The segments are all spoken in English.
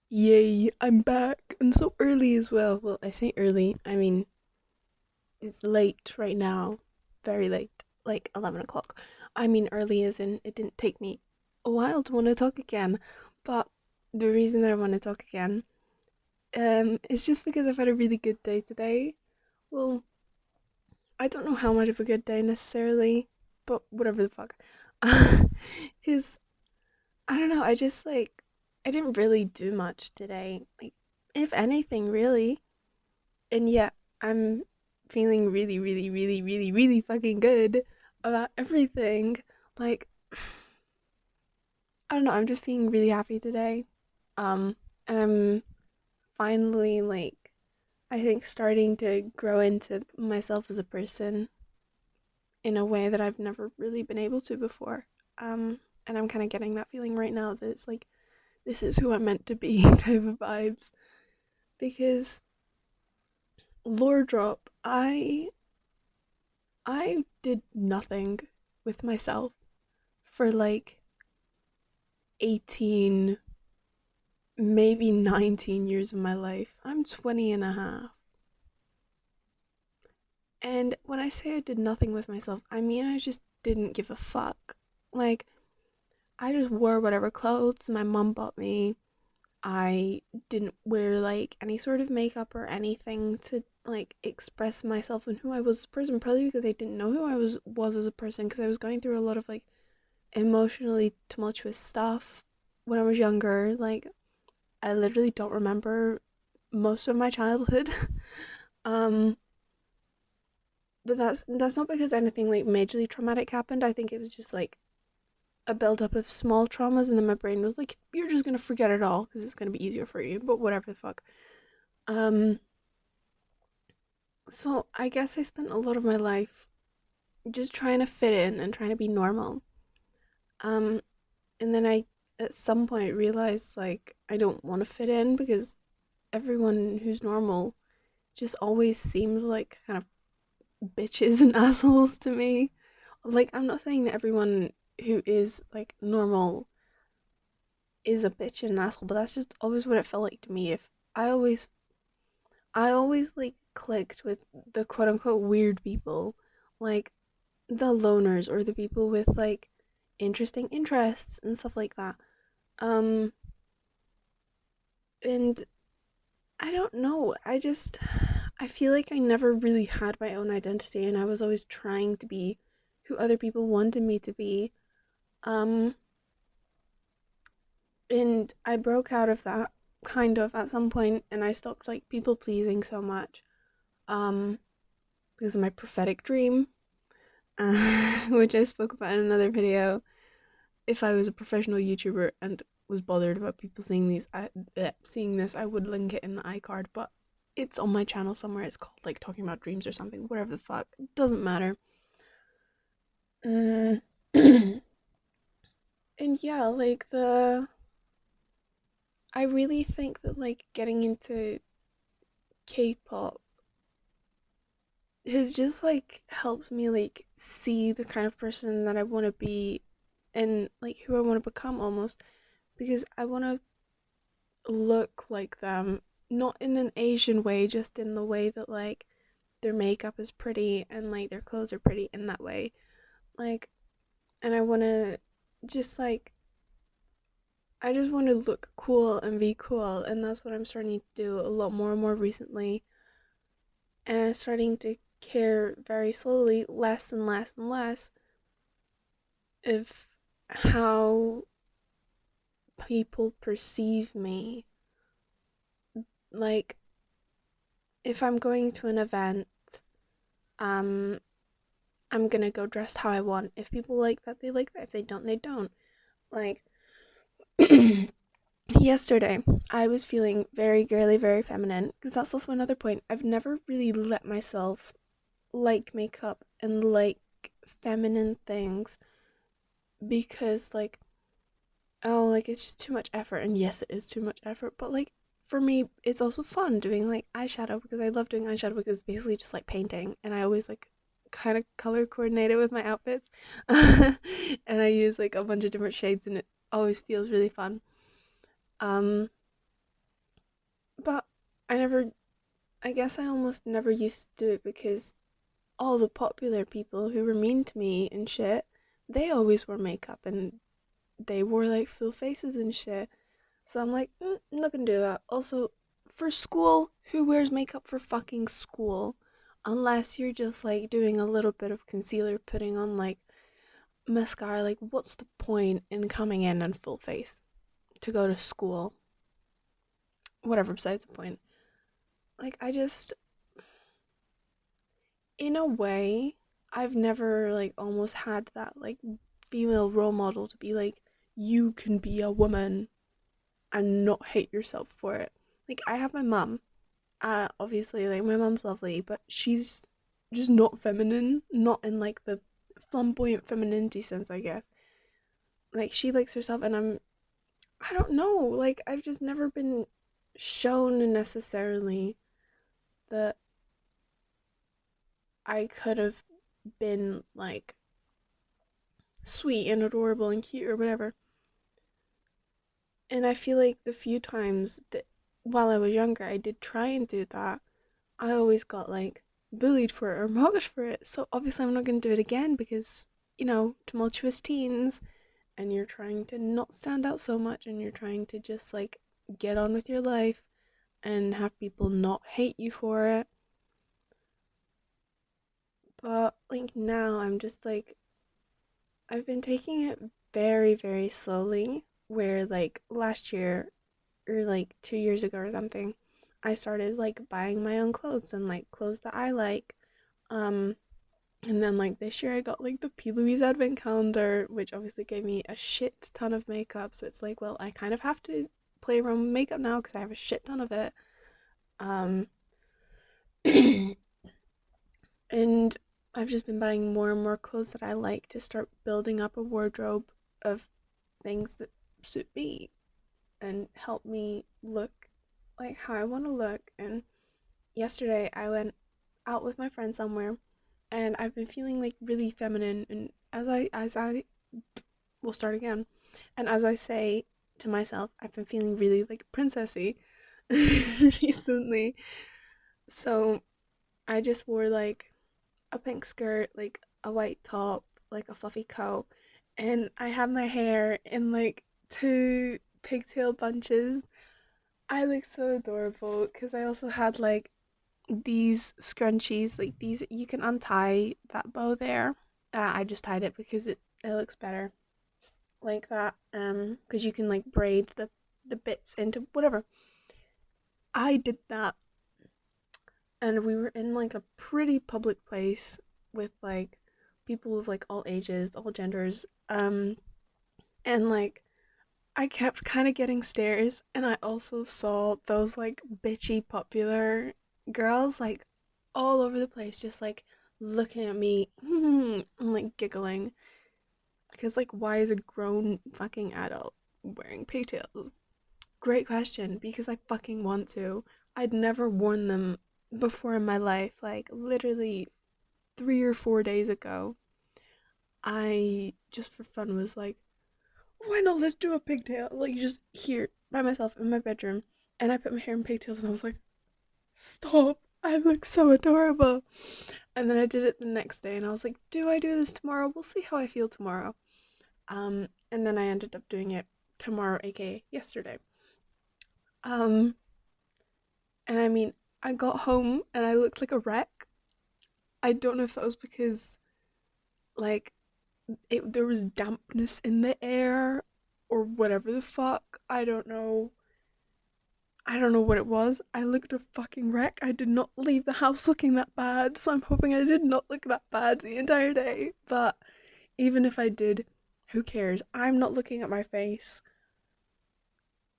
Yay, I'm back, and so early as well. Well, I say early, I mean it's late right now, very late, like 11 o'clock. I mean early as in it didn't take me a while to want to talk again, but the reason that I want to talk again, is just because I've had a really good day today. Well, I don't know how much of a good day necessarily, but whatever the fuck. Is I don't know, I didn't really do much today, like if anything really. And yet I'm feeling really, really, really, really, really fucking good about everything. Like, I don't know, I'm just feeling really happy today. And I'm finally I think starting to grow into myself as a person in a way that I've never really been able to before. And I'm kind of getting that feeling right now that it's like this is who I'm meant to be type of vibes because lore drop, I did nothing with myself for like 18, maybe 19 years of my life. I'm 20 and a half. And when I say I did nothing with myself, I mean I just didn't give a fuck. Like, I just wore whatever clothes my mom bought me. I didn't wear like any sort of makeup or anything to like express myself and who I was as a person, probably because I didn't know who I was as a person because I was going through a lot of like emotionally tumultuous stuff when I was younger. Like, I literally don't remember most of my childhood. um, but that's not because anything like majorly traumatic happened. I think it was just like a build-up of small traumas, and then my brain was like, "You're just gonna forget it all because it's gonna be easier for you." But whatever the fuck. Um, so I guess I spent a lot of my life just trying to fit in and trying to be normal. Um, and then I at some point realized like I don't want to fit in because everyone who's normal just always seems like kind of bitches and assholes to me. Like, I'm not saying that everyone who is like normal is a bitch and an asshole, but that's just always what it felt like to me. If I always like clicked with the quote unquote weird people, like the loners or the people with like interesting interests and stuff like that. Um, and I don't know. I feel like I never really had my own identity and I was always trying to be who other people wanted me to be. Um, and I broke out of that kind of at some point and I stopped like people pleasing so much. Um, because of my prophetic dream, which I spoke about in another video. If I was a professional YouTuber and was bothered about people seeing this, I would link it in the iCard, but it's on my channel somewhere. It's called like talking about dreams or something, whatever the fuck. It doesn't matter. Uh, and yeah, I really think that like getting into K-pop has just like helped me like see the kind of person that I want to be and like who I want to become almost because I want to look like them, not in an Asian way, just in the way that like their makeup is pretty and like their clothes are pretty in that way. Like, and I want to just like I just want to look cool and be cool, and that's what I'm starting to do a lot more and more recently. And I'm starting to care very slowly, less and less and less, of how people perceive me. Like, if I'm going to an event, um, I'm gonna go dressed how I want. If people like that, they like that. If they don't, they don't. Like, yesterday, I was feeling very girly, very feminine, because that's also another point. I've never really let myself like makeup and like feminine things because, like, oh, like it's just too much effort. And yes, it is too much effort, but like, for me, it's also fun doing like eyeshadow because I love doing eyeshadow because it's basically just like painting, and I always like kind of color coordinate it with my outfits. And I use like a bunch of different shades and it always feels really fun. Um I never, I guess I almost never used to do it because all the popular people who were mean to me and shit, they always wore makeup and they wore like full faces and shit. So I'm like, I'm not gonna do that. Also, for school, who wears makeup for fucking school? Unless you're just like doing a little bit of concealer, putting on like mascara. Like, what's the point in coming in full face to go to school? Whatever, besides the point. Like, in a way, I've never like almost had that like female role model to be like, you can be a woman and not hate yourself for it. Like, I have my mum. Obviously, like my mom's lovely, but she's just not feminine, not in like the flamboyant femininity sense, I guess. Like she likes herself, and I don't know, like I've just never been shown necessarily that I could have been like sweet and adorable and cute or whatever. And I feel like the few times that while I was younger, I did try and do that, I always got like bullied for it or mocked for it. So obviously I'm not going to do it again because, tumultuous teens and you're trying to not stand out so much and you're trying to just like get on with your life and have people not hate you for it. But like now I'm just like I've been taking it very, very slowly where like last year or like 2 years ago or something, I started like buying my own clothes and like clothes that I like. Um, And then like this year I got like the P. Louise advent calendar, which obviously gave me a shit ton of makeup. So it's like, well, I kind of have to play around with makeup now because I have a shit ton of it. Um, and I've just been buying more and more clothes that I like to start building up a wardrobe of things that suit me and help me look like how I want to look. And yesterday I went out with my friend somewhere and I've been feeling like really feminine and as I will start again. And as I say to myself, I've been feeling really like princessy recently. So I just wore like a pink skirt, like a white top, like a fluffy coat, and I have my hair in like two pigtail bunches. I look so adorable because I also had like these scrunchies, like these you can untie that bow there. I just tied it because it looks better like that, because you can like braid the bits into whatever. I did that, and we were in like a pretty public place with like people of like all ages, all genders, and like I kept kind of getting stares, and I also saw those like bitchy popular girls like all over the place, just like looking at me and like giggling because like why is a grown fucking adult wearing pigtails? Great question, because I fucking want to. I'd never worn them before in my life. Like, literally 3 or 4 days ago, I just for fun was like, why not let's do a pigtail? Like, just here by myself in my bedroom. And I put my hair in pigtails and I was like, stop, I look so adorable. And then I did it the next day and I was like, do I do this tomorrow? We'll see how I feel tomorrow. And then I ended up doing it tomorrow, aka yesterday. Um, And I mean, I got home and I looked like a wreck. I don't know if that was because like there was dampness in the air or whatever the fuck. I don't know. I don't know what it was. I looked a fucking wreck. I did not leave the house looking that bad, so I'm hoping I did not look that bad the entire day. But even if I did, who cares? I'm not looking at my face.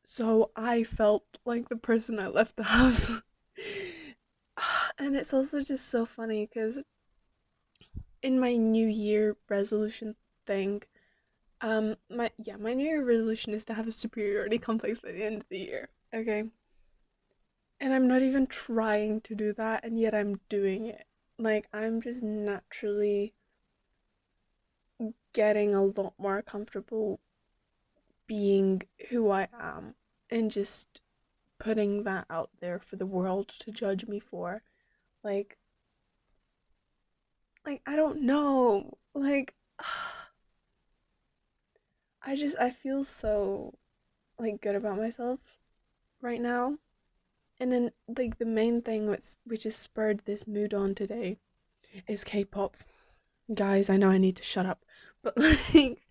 So I felt like the person I left the house. And it's also just so funny because in my New Year resolution thing, my New Year resolution is to have a superiority complex by the end of the year. Okay, and I'm not even trying to do that, and yet I'm doing it. Like I'm just naturally getting a lot more comfortable being who I am, and just putting that out there for the world to judge me for. Like, I don't know. Like, I feel so like good about myself right now. And then like the main thing which has spurred this mood on today is K-pop. Guys, I know I need to shut up, but like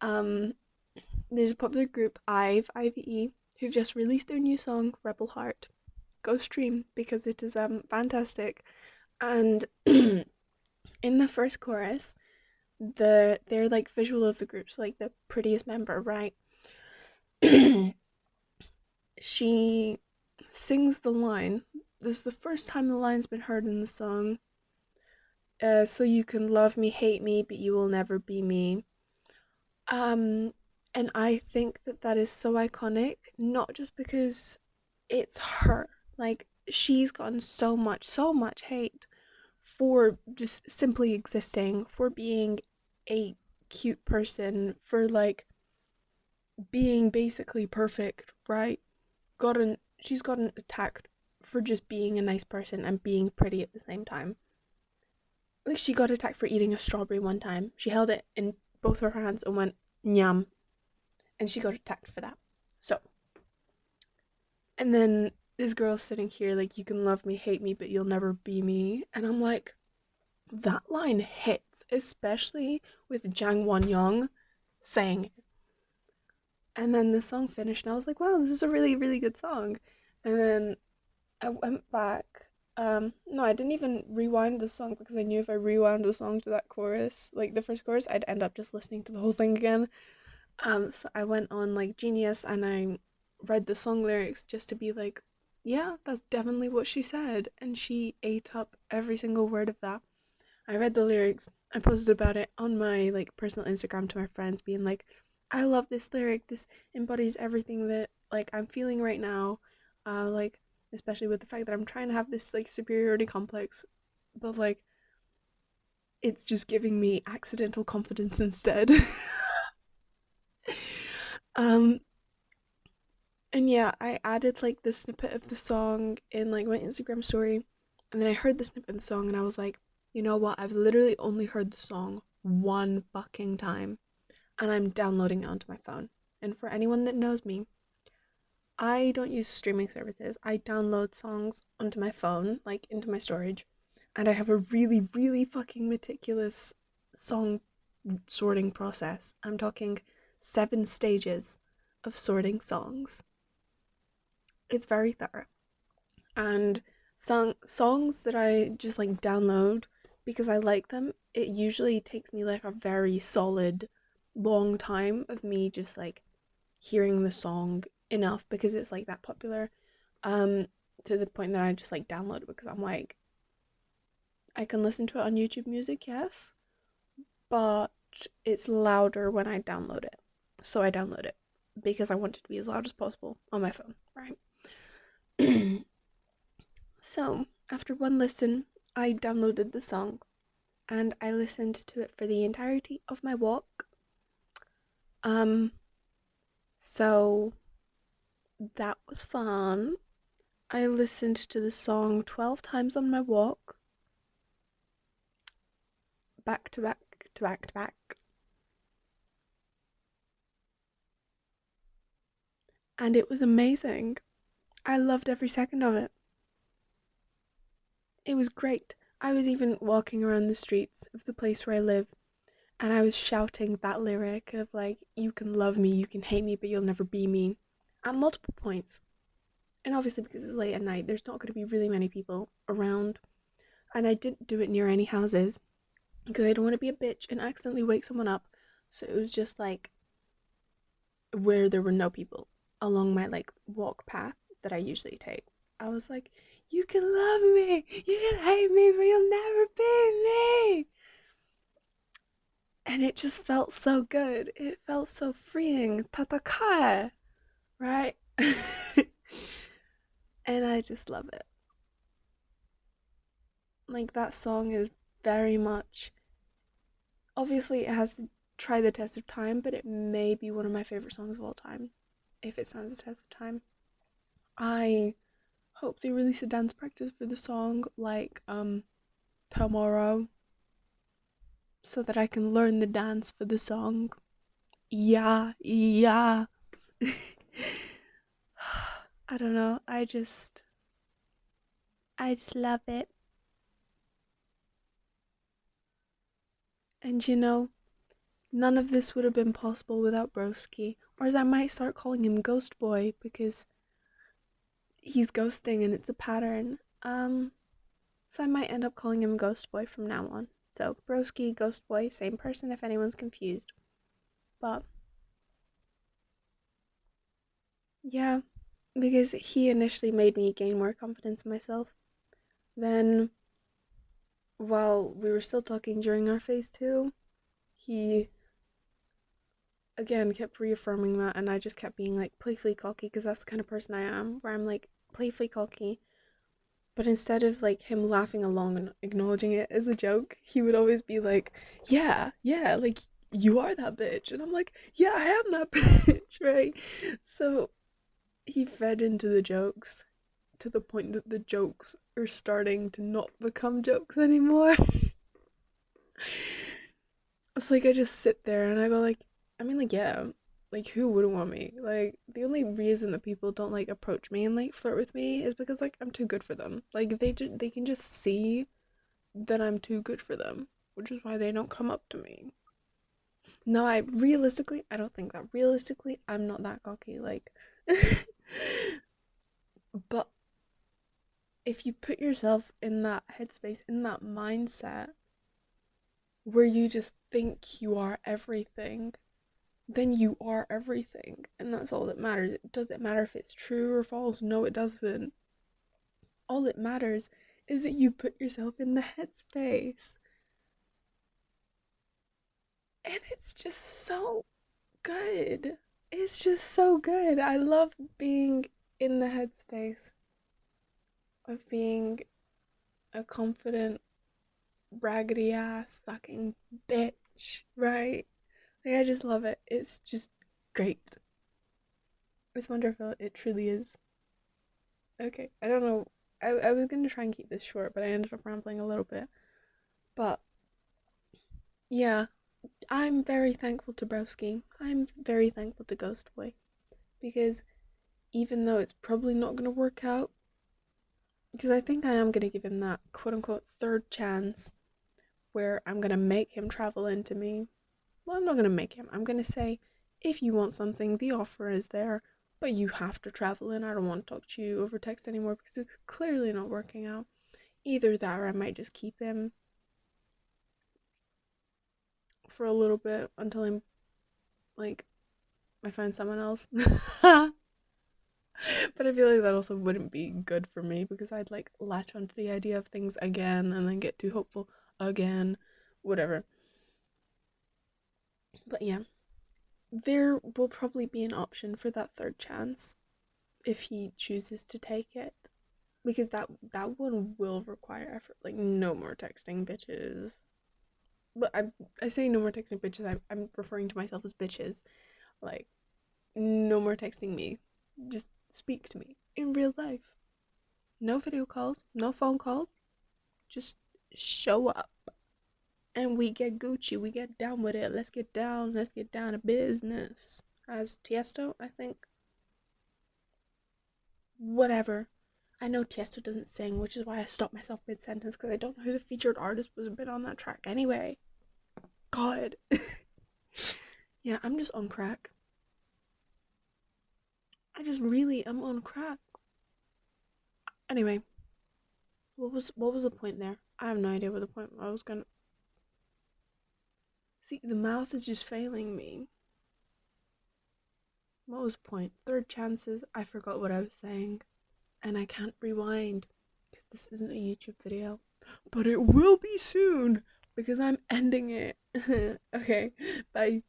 um there's a popular group IVE who've just released their new song Rebel Heart. Go stream because it is fantastic. And in the first chorus, they're like visual of the group, so like the prettiest member, right? She sings the line. This is the first time the line's been heard in the song. So you can love me, hate me, but you will never be me. Um, and I think that that is so iconic, not just because it's her. Like, she's gotten so much hate for just simply existing, for being a cute person, for like being basically perfect, right? She's gotten attacked for just being a nice person and being pretty at the same time. Like she got attacked for eating a strawberry one time. She held it in both her hands and went nyam, and she got attacked for that. So, and then this girl's sitting here like, you can love me, hate me, but you'll never be me. And I'm like, that line hits, especially with Jang Won Young saying it. And then the song finished, and I was like, wow, this is a really, really good song. And then I went back. No, I didn't even rewind the song because I knew if I rewound the song to that chorus, like the first chorus, I'd end up just listening to the whole thing again. So I went on like Genius and I read the song lyrics just to be like, yeah, that's definitely what she said, and she ate up every single word of that. I read the lyrics. I posted about it on my like personal Instagram to my friends, being like, I love this lyric. This embodies everything that like I'm feeling right now. Like especially with the fact that I'm trying to have this like superiority complex, but like it's just giving me accidental confidence instead. um and yeah, I added like the snippet of the song in like my Instagram story, and then I heard the snippet of the song and I was like, you know what? I've literally only heard the song one fucking time, and I'm downloading it onto my phone. And for anyone that knows me, I don't use streaming services. I download songs onto my phone, like into my storage, and I have a really, really fucking meticulous song sorting process. I'm talking 7 stages of sorting songs. It's very thorough. And songs that I just like download because I like them, it usually takes me like a very solid long time of me just like hearing the song enough because it's like that popular, um to the point that I just like download it because I'm like, I can listen to it on YouTube Music, yes, but it's louder when I download it. So I download it because I want it to be as loud as possible on my phone, right? So, after one listen, I downloaded the song and I listened to it for the entirety of my walk. Um, so that was fun. I listened to the song 12 times on my walk, back to back to back to back, and it was amazing. I loved every second of it. It was great. I was even walking around the streets of the place where I live, and I was shouting that lyric of like, you can love me, you can hate me, but you'll never be me, at multiple points. And obviously, because it's late at night, there's not going to be really many people around. And I didn't do it near any houses because I don't want to be a bitch and accidentally wake someone up. So it was just like where there were no people along my like walk path that I usually take. I was like, you can love me, you can hate me, but you'll never be me. And it just felt so good. It felt so freeing. Tatakae, right? And I just love it. Like that song is very much, obviously it has to try the test of time, but it may be one of my favorite songs of all time if it stands the test of time. I hope they release a dance practice for the song like tomorrow so that I can learn the dance for the song. Yeah, yeah. I don't know. I just love it. And none of this would have been possible without Broski. Or as I might start calling him Ghost Boy because he's ghosting and it's a pattern. So I might end up calling him Ghost Boy from now on. So Broski, Ghost Boy, same person if anyone's confused. But yeah, because he initially made me gain more confidence in myself. Then while we were still talking during our phase 2, he again kept reaffirming that, and I just kept being like playfully cocky because that's the kind of person I am, where I'm like playfully cocky. But instead of like him laughing along and acknowledging it as a joke, he would always be like, "Yeah, yeah, like you are that bitch," and I'm like, "Yeah, I am that bitch," right? So he fed into the jokes to the point that the jokes are starting to not become jokes anymore. It's like I just sit there and I go like, I mean like yeah, like who wouldn't want me? Like the only reason that people don't like approach me and like flirt with me is because like I'm too good for them. Like they can just see that I'm too good for them, which is why they don't come up to me. No, I don't think that. Realistically, I'm not that cocky. Like, but if you put yourself in that headspace, in that mindset where you just think you are everything, then you are everything, and that's all that matters. It doesn't matter if it's true or false. No, it doesn't. All it matters is that you put yourself in the headspace, and it's just so good. It's just so good. I love being in the headspace of being a confident, raggedy ass fucking bitch, right? Like, I just love it. It's just great. It's wonderful. It truly is. Okay, I don't know. I was gonna try and keep this short, but I ended up rambling a little bit. But yeah, I'm very thankful to Broski. I'm very thankful to Ghost Boy because even though it's probably not gonna work out, because I think I am gonna give him that quote unquote third chance where I'm gonna make him travel into me. Well, I'm not gonna make him. I'm gonna say, if you want something, the offer is there, but you have to travel in. I don't want to talk to you over text anymore because it's clearly not working out. Either that or I might just keep him for a little bit until I'm like I find someone else. But I feel like that also wouldn't be good for me because I'd like latch onto the idea of things again and then get too hopeful again, whatever. But yeah, there will probably be an option for that third chance if he chooses to take it. Because that one will require effort. Like no more texting bitches. But I say no more texting bitches. I'm referring to myself as bitches. Like no more texting me. Just speak to me in real life. No video calls, no phone calls. Just show up and we get Gucci. We get down with it. Let's get down. Let's get down to business. As Tiesto, I think. Whatever. I know Tiesto doesn't sing, which is why I stopped myself mid sentence because I don't know who the featured artist was a bit on that track anyway. God. Yeah, I'm just on crack. I just really am on crack. Anyway, what was the point there? I have no idea what the point I was gonna. See, the mouth is just failing me. What was the point? Third chances. I forgot what I was saying, and I can't rewind. This isn't a YouTube video, but it will be soon because I'm ending it. Okay, bye.